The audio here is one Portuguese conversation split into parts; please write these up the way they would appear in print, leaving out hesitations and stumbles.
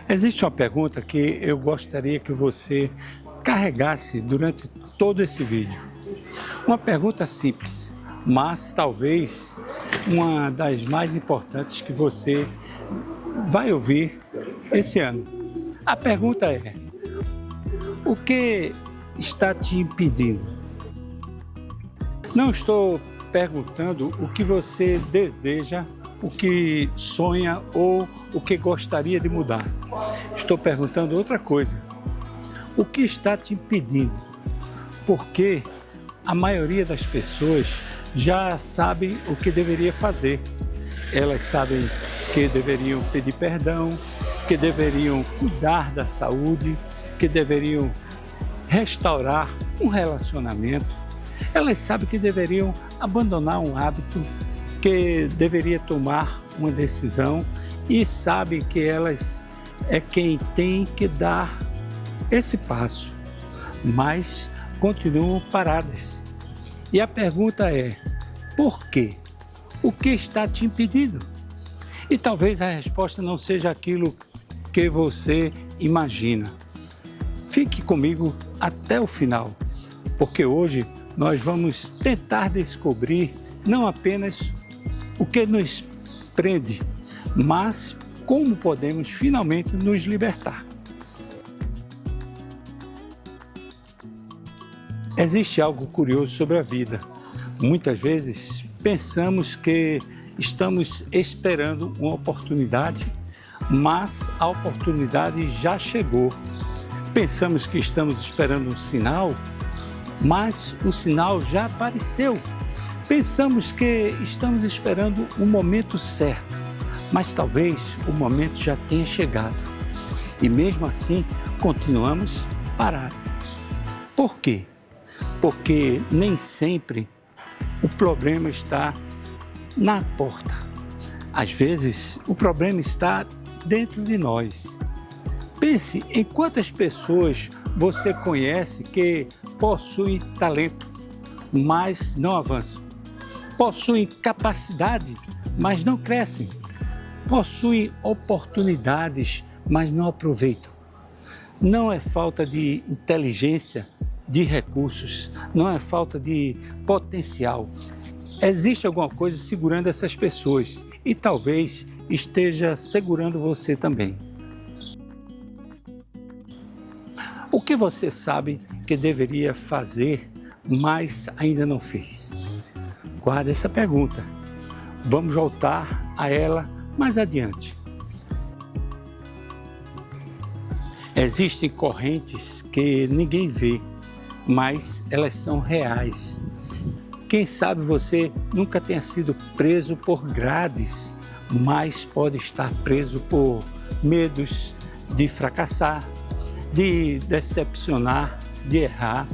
Existe uma pergunta que eu gostaria que você carregasse durante todo esse vídeo. Uma pergunta simples, mas talvez uma das mais importantes que você vai ouvir esse ano. A pergunta é: o que está te impedindo? Não estou perguntando o que você deseja, o que sonha ou o que gostaria de mudar. Estou perguntando outra coisa. O que está te impedindo? Porque a maioria das pessoas já sabe o que deveria fazer. Elas sabem que deveriam pedir perdão, que deveriam cuidar da saúde, que deveriam restaurar um relacionamento. Elas sabem que deveriam abandonar um hábito, que deveria tomar uma decisão e sabem que elas é quem tem que dar esse passo, mas continuam paradas. E a pergunta é: por quê? O que está te impedindo? E talvez a resposta não seja aquilo que você imagina. Fique comigo até o final, porque hoje nós vamos tentar descobrir não apenas o que nos prende, mas como podemos finalmente nos libertar. Existe algo curioso sobre a vida. Muitas vezes pensamos que estamos esperando uma oportunidade, mas a oportunidade já chegou. Pensamos que estamos esperando um sinal, mas o sinal já apareceu. Pensamos que estamos esperando o momento certo, mas talvez o momento já tenha chegado. E mesmo assim, continuamos parados. Por quê? Porque nem sempre o problema está na porta. Às vezes, o problema está dentro de nós. Pense em quantas pessoas você conhece que possuem talento, mas não avançam. Possuem capacidade, mas não crescem. Possuem oportunidades, mas não aproveitam. Não é falta de inteligência, de recursos, não é falta de potencial. Existe alguma coisa segurando essas pessoas e talvez esteja segurando você também. O que você sabe que deveria fazer, mas ainda não fez? Guarda essa pergunta. Vamos voltar a ela mais adiante. Existem correntes que ninguém vê, mas elas são reais. Quem sabe você nunca tenha sido preso por grades, mas pode estar preso por medos de fracassar, de decepcionar, de errar,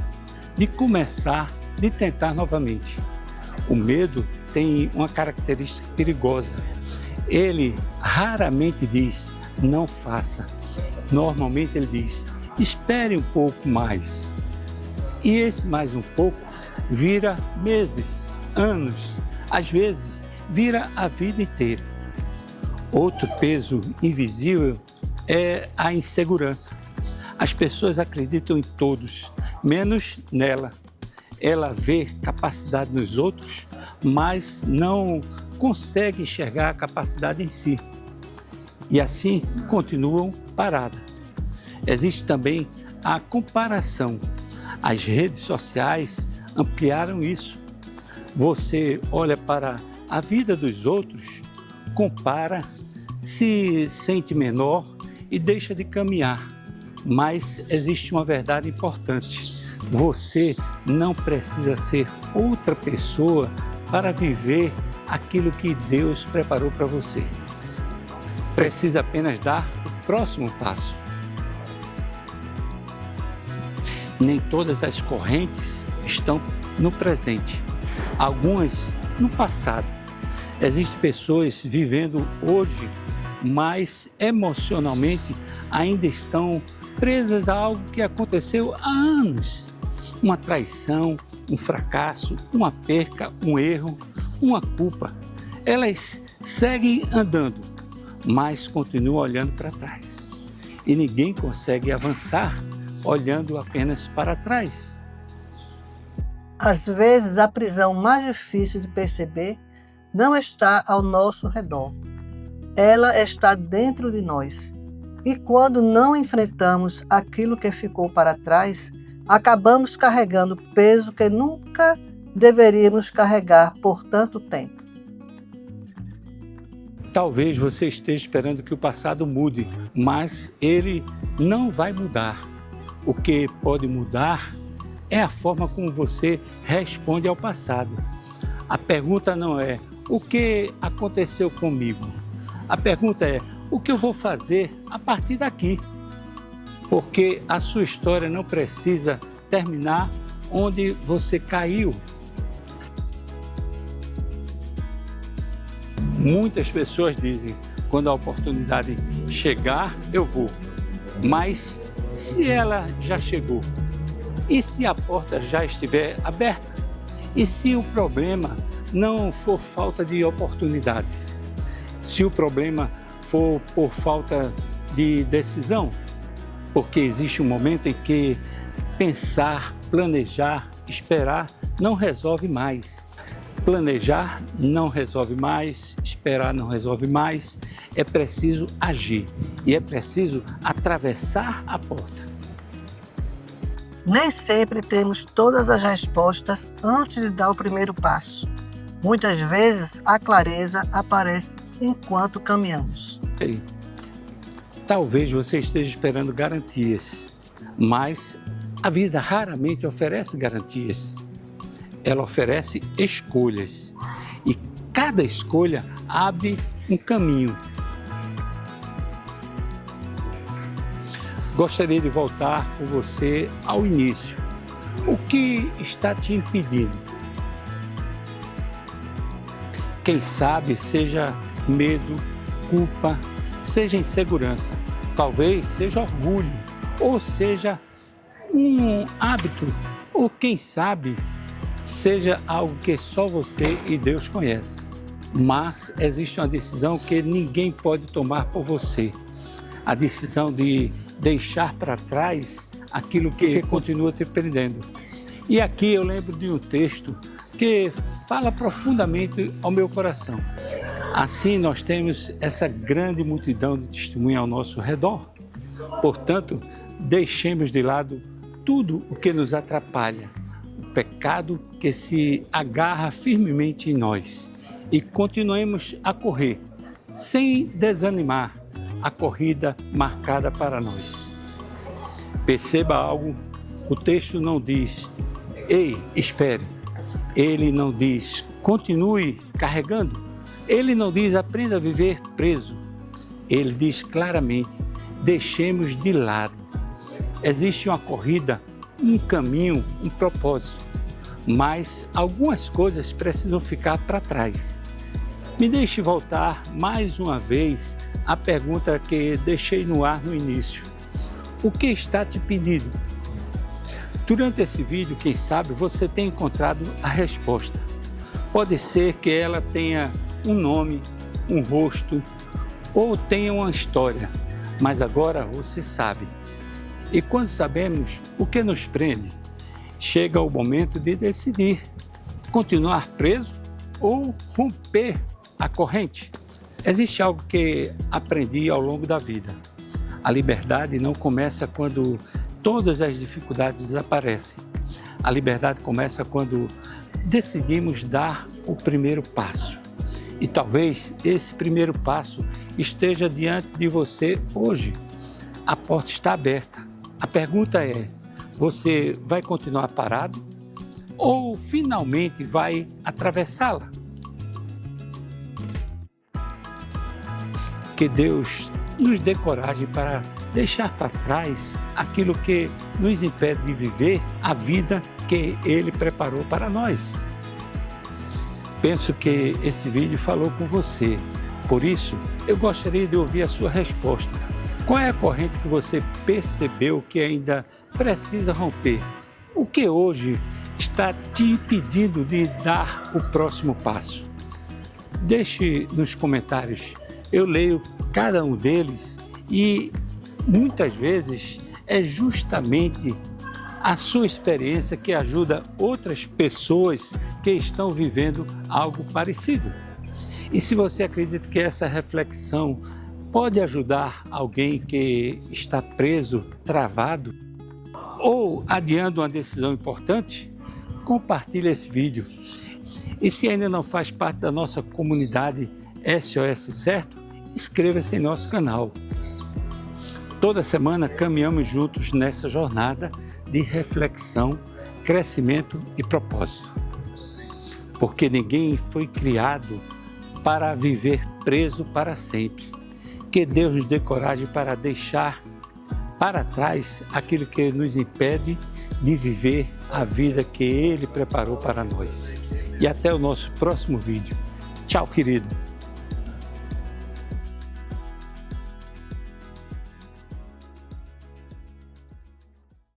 de começar, de tentar novamente. O medo tem uma característica perigosa. Ele raramente diz, não faça. Normalmente ele diz, espere um pouco mais. E esse mais um pouco vira meses, anos, às vezes vira a vida inteira. Outro peso invisível é a insegurança. As pessoas acreditam em todos, menos nela. Ela vê capacidade nos outros, mas não consegue enxergar a capacidade em si. E assim continuam paradas. Existe também a comparação. As redes sociais ampliaram isso. Você olha para a vida dos outros, compara, se sente menor e deixa de caminhar. Mas existe uma verdade importante. Você não precisa ser outra pessoa para viver aquilo que Deus preparou para você. Precisa apenas dar o próximo passo. Nem todas as correntes estão no presente, algumas no passado. Existem pessoas vivendo hoje, mas emocionalmente ainda estão presas a algo que aconteceu há anos. Uma traição, um fracasso, uma perca, um erro, uma culpa. Elas seguem andando, mas continuam olhando para trás. e ninguém consegue avançar olhando apenas para trás. Às vezes, a prisão mais difícil de perceber não está ao nosso redor. Ela está dentro de nós. E quando não enfrentamos aquilo que ficou para trás, acabamos carregando peso que nunca deveríamos carregar por tanto tempo. Talvez você esteja esperando que o passado mude, mas ele não vai mudar. O que pode mudar é a forma como você responde ao passado. A pergunta não é o que aconteceu comigo. A pergunta é o que eu vou fazer a partir daqui. Porque a sua história não precisa terminar onde você caiu. Muitas pessoas dizem, quando a oportunidade chegar, eu vou. Mas se ela já chegou? E se a porta já estiver aberta? E se o problema não for falta de oportunidades? Se o problema for por falta de decisão? Porque existe um momento em que pensar, planejar, esperar não resolve mais. Planejar não resolve mais, esperar não resolve mais, é preciso agir e é preciso atravessar a porta. Nem sempre temos todas as respostas antes de dar o primeiro passo. Muitas vezes a clareza aparece enquanto caminhamos. Ei, talvez você esteja esperando garantias, mas a vida raramente oferece garantias. Ela oferece escolhas e cada escolha abre um caminho. Gostaria de voltar com você ao início. O que está te impedindo? Quem sabe seja medo, culpa, seja insegurança, talvez seja orgulho, ou seja um hábito, ou quem sabe seja algo que só você e Deus conhecem. Mas existe uma decisão que ninguém pode tomar por você. A decisão de deixar para trás aquilo que continua te prendendo. E aqui eu lembro de um texto que fala profundamente ao meu coração. Assim nós temos essa grande multidão de testemunhas ao nosso redor. Portanto, deixemos de lado tudo o que nos atrapalha, o pecado que se agarra firmemente em nós e continuemos a correr, sem desanimar, a corrida marcada para nós. Perceba algo, o texto não diz, ei, espere. Ele não diz, continue carregando. Ele não diz, aprenda a viver preso. Ele diz claramente, deixemos de lado. Existe uma corrida, um caminho, um propósito, mas algumas coisas precisam ficar para trás. Me deixe voltar mais uma vez à pergunta que deixei no ar no início. O que está te pedindo? Durante esse vídeo, quem sabe, você tem encontrado a resposta. Pode ser que ela tenha um nome, um rosto ou tenha uma história, mas agora você sabe. E quando sabemos o que nos prende, chega o momento de decidir continuar preso ou romper a corrente. Existe algo que aprendi ao longo da vida. A liberdade não começa quando todas as dificuldades desaparecem. A liberdade começa quando decidimos dar o primeiro passo. E talvez esse primeiro passo esteja diante de você hoje. A porta está aberta. A pergunta é, você vai continuar parado ou finalmente vai atravessá-la? Que Deus nos dê coragem para deixar para trás aquilo que nos impede de viver a vida que Ele preparou para nós. Penso que esse vídeo falou com você, por isso eu gostaria de ouvir a sua resposta. Qual é a corrente que você percebeu que ainda precisa romper? O que hoje está te impedindo de dar o próximo passo? Deixe nos comentários, eu leio cada um deles e muitas vezes é justamente a sua experiência que ajuda outras pessoas que estão vivendo algo parecido. E se você acredita que essa reflexão pode ajudar alguém que está preso, travado, ou adiando uma decisão importante, compartilhe esse vídeo. E se ainda não faz parte da nossa comunidade SOS Certo, inscreva-se em nosso canal. Toda semana caminhamos juntos nessa jornada de reflexão, crescimento e propósito. Porque ninguém foi criado para viver preso para sempre. Que Deus nos dê coragem para deixar para trás aquilo que nos impede de viver a vida que Ele preparou para nós. E até o nosso próximo vídeo. Tchau, querido!